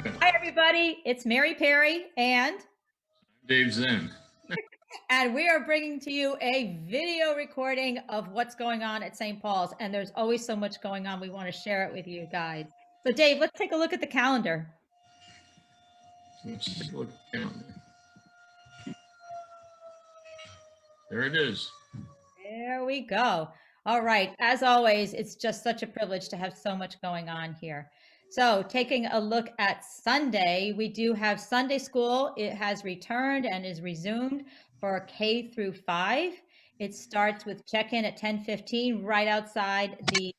Hi, everybody. It's Mary Perry, Dave Zen. and we are bringing to you a video recording of what's going on at St. Paul's. And there's always so much going on. We want to share it with you guys. So, Dave, let's take a look at the calendar. Let's take a look at the calendar. There it is. There we go. All right. As always, it's just such a privilege to have so much going on here. So, taking a look at Sunday, we do have Sunday school. It has returned and is resumed for K through 5. It starts with check-in at 10:15 right outside the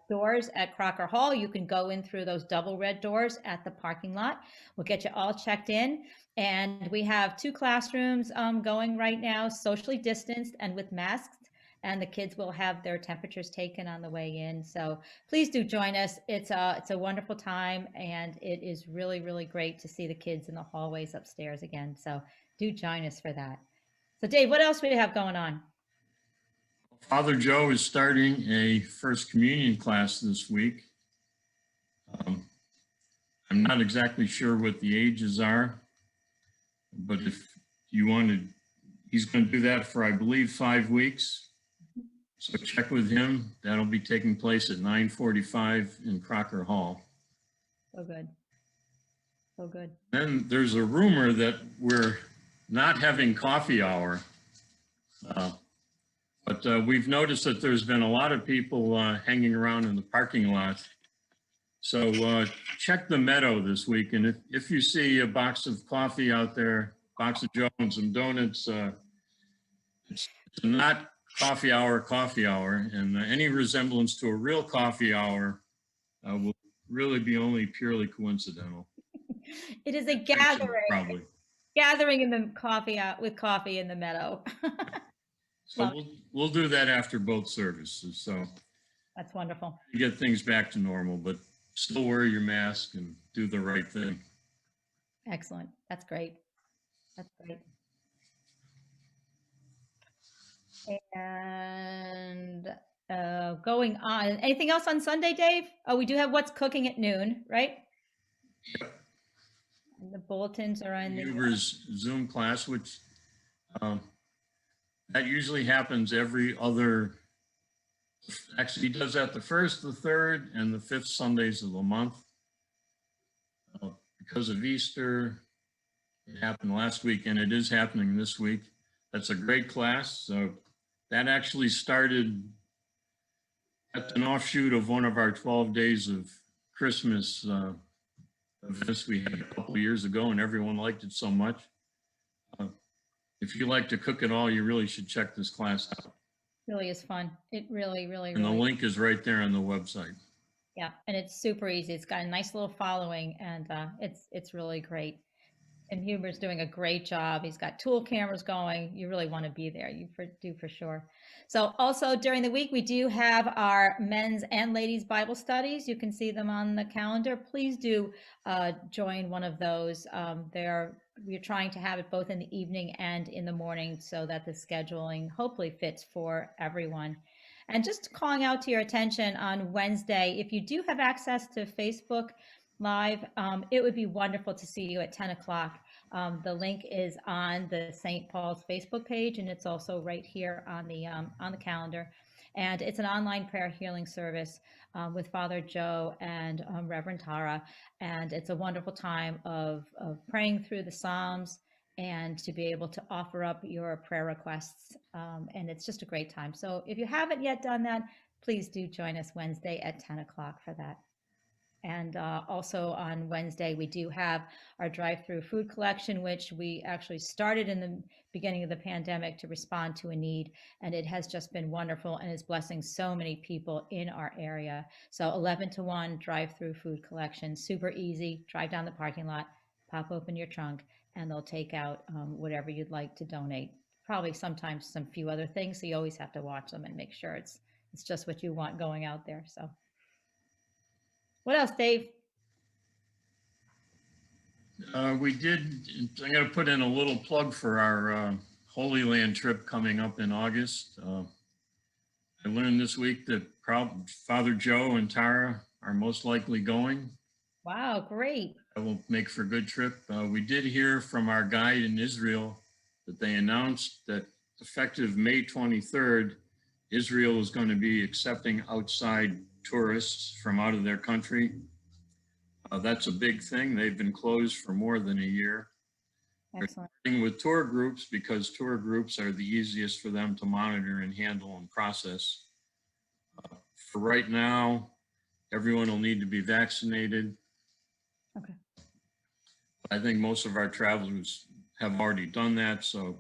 doors at Crocker Hall. You can go in through those double red doors at the parking lot. We'll get you all checked in. And we have 2 classrooms going right now, socially distanced and with masks, and the kids will have their temperatures taken on the way in. So please do join us. It's a wonderful time, and it is really, really great to see the kids in the hallways upstairs again. So do join us for that. So Dave, what else do we have going on? Father Joe is starting a First Communion class this week. I'm not exactly sure what the ages are, but if you wanted, he's going to do that for, I believe, 5 weeks. So check with him. That'll be taking place at 9:45 in Crocker Hall. So good. So good. Then there's a rumor that we're not having coffee hour. But we've noticed that there's been a lot of people hanging around in the parking lot. So check the Meadow this week. And if you see a box of coffee out there, box of Joe and some donuts, it's not coffee hour. And any resemblance to a real coffee hour will really be only purely coincidental. It is a gathering. Probably. Gathering in the coffee out with coffee in the Meadow. So we'll do that after both services. So that's wonderful. Get things back to normal, but still wear your mask and do the right thing. Excellent. That's great. That's great. And going on, anything else on Sunday, Dave? Oh, we do have What's Cooking at noon, right? Yep. And the bulletins are in Huber's Zoom class, which that usually happens every other. Actually, he does that the first, the third, and the fifth Sundays of the month. Because of Easter, it happened last week, and it is happening this week. That's a great class. So that actually started at an offshoot of one of our 12 days of Christmas events we had a couple of years ago, and everyone liked it so much. If you like to cook at all, you really should check this class out. Really is fun. It really, really, and the link is right there on the website. Yeah, and it's super easy. It's got a nice little following, and it's really great. And Huber's doing a great job. He's got tool cameras going. You really want to be there. You do for sure. So also during the week, we do have our men's and ladies Bible studies. You can see them on the calendar. Please do join one of those. We're trying to have it both in the evening and in the morning so that the scheduling hopefully fits for everyone. And just calling out to your attention on Wednesday, if you do have access to Facebook Live, it would be wonderful to see you at 10 o'clock. The link is on the St. Paul's Facebook page, and it's also right here on the calendar. And it's an online prayer healing service with Father Joe and Reverend Tara. And it's a wonderful time of praying through the Psalms and to be able to offer up your prayer requests. And it's just a great time. So if you haven't yet done that, please do join us Wednesday at 10 o'clock for that. And also on Wednesday, we do have our drive-through food collection, which we actually started in the beginning of the pandemic to respond to a need. And it has just been wonderful and is blessing so many people in our area. So 11 to 1 drive-through food collection, super easy. Drive down the parking lot, pop open your trunk, and they'll take out whatever you'd like to donate. Probably sometimes some few other things. So you always have to watch them and make sure it's just what you want going out there. So. What else, Dave? We did, I'm going to put in a little plug for our Holy Land trip coming up in August. I learned this week that Father Joe and Tara are most likely going. Wow, great. That will make for a good trip. We did hear from our guide in Israel that they announced that effective May 23rd, Israel is going to be accepting outside tourists from out of their country. That's a big thing. They've been closed for more than a year. Excellent. They're with tour groups because tour groups are the easiest for them to monitor and handle and process. For right now, everyone will need to be vaccinated. Okay. I think most of our travelers have already done that. So,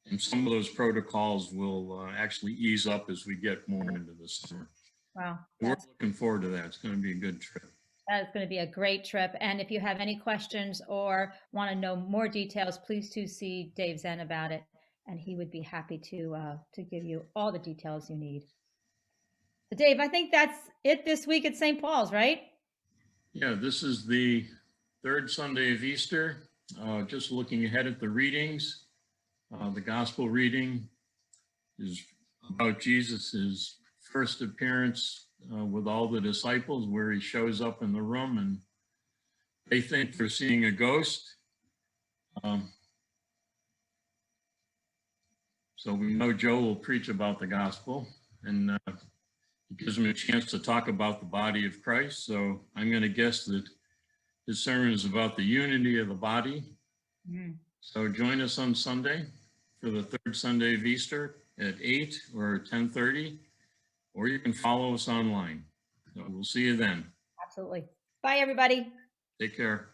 and some of those protocols will actually ease up as we get more into the summer. Wow. We're looking forward to that. It's going to be a good trip. That is going to be a great trip. And if you have any questions or want to know more details, please do see Dave Zen about it, and he would be happy to give you all the details you need. So Dave, I think that's it this week at St. Paul's, right? Yeah, this is the third Sunday of Easter. Just looking ahead at the readings. The gospel reading is about Jesus's first appearance with all the disciples, where he shows up in the room and they think they're seeing a ghost. So we know Joe will preach about the gospel, and it gives him a chance to talk about the body of Christ. So I'm going to guess that his sermon is about the unity of the body. Mm. So join us on Sunday for the third Sunday of Easter at 8 or 10:30, or you can follow us online. So we'll see you then. Absolutely. Bye, everybody. Take care.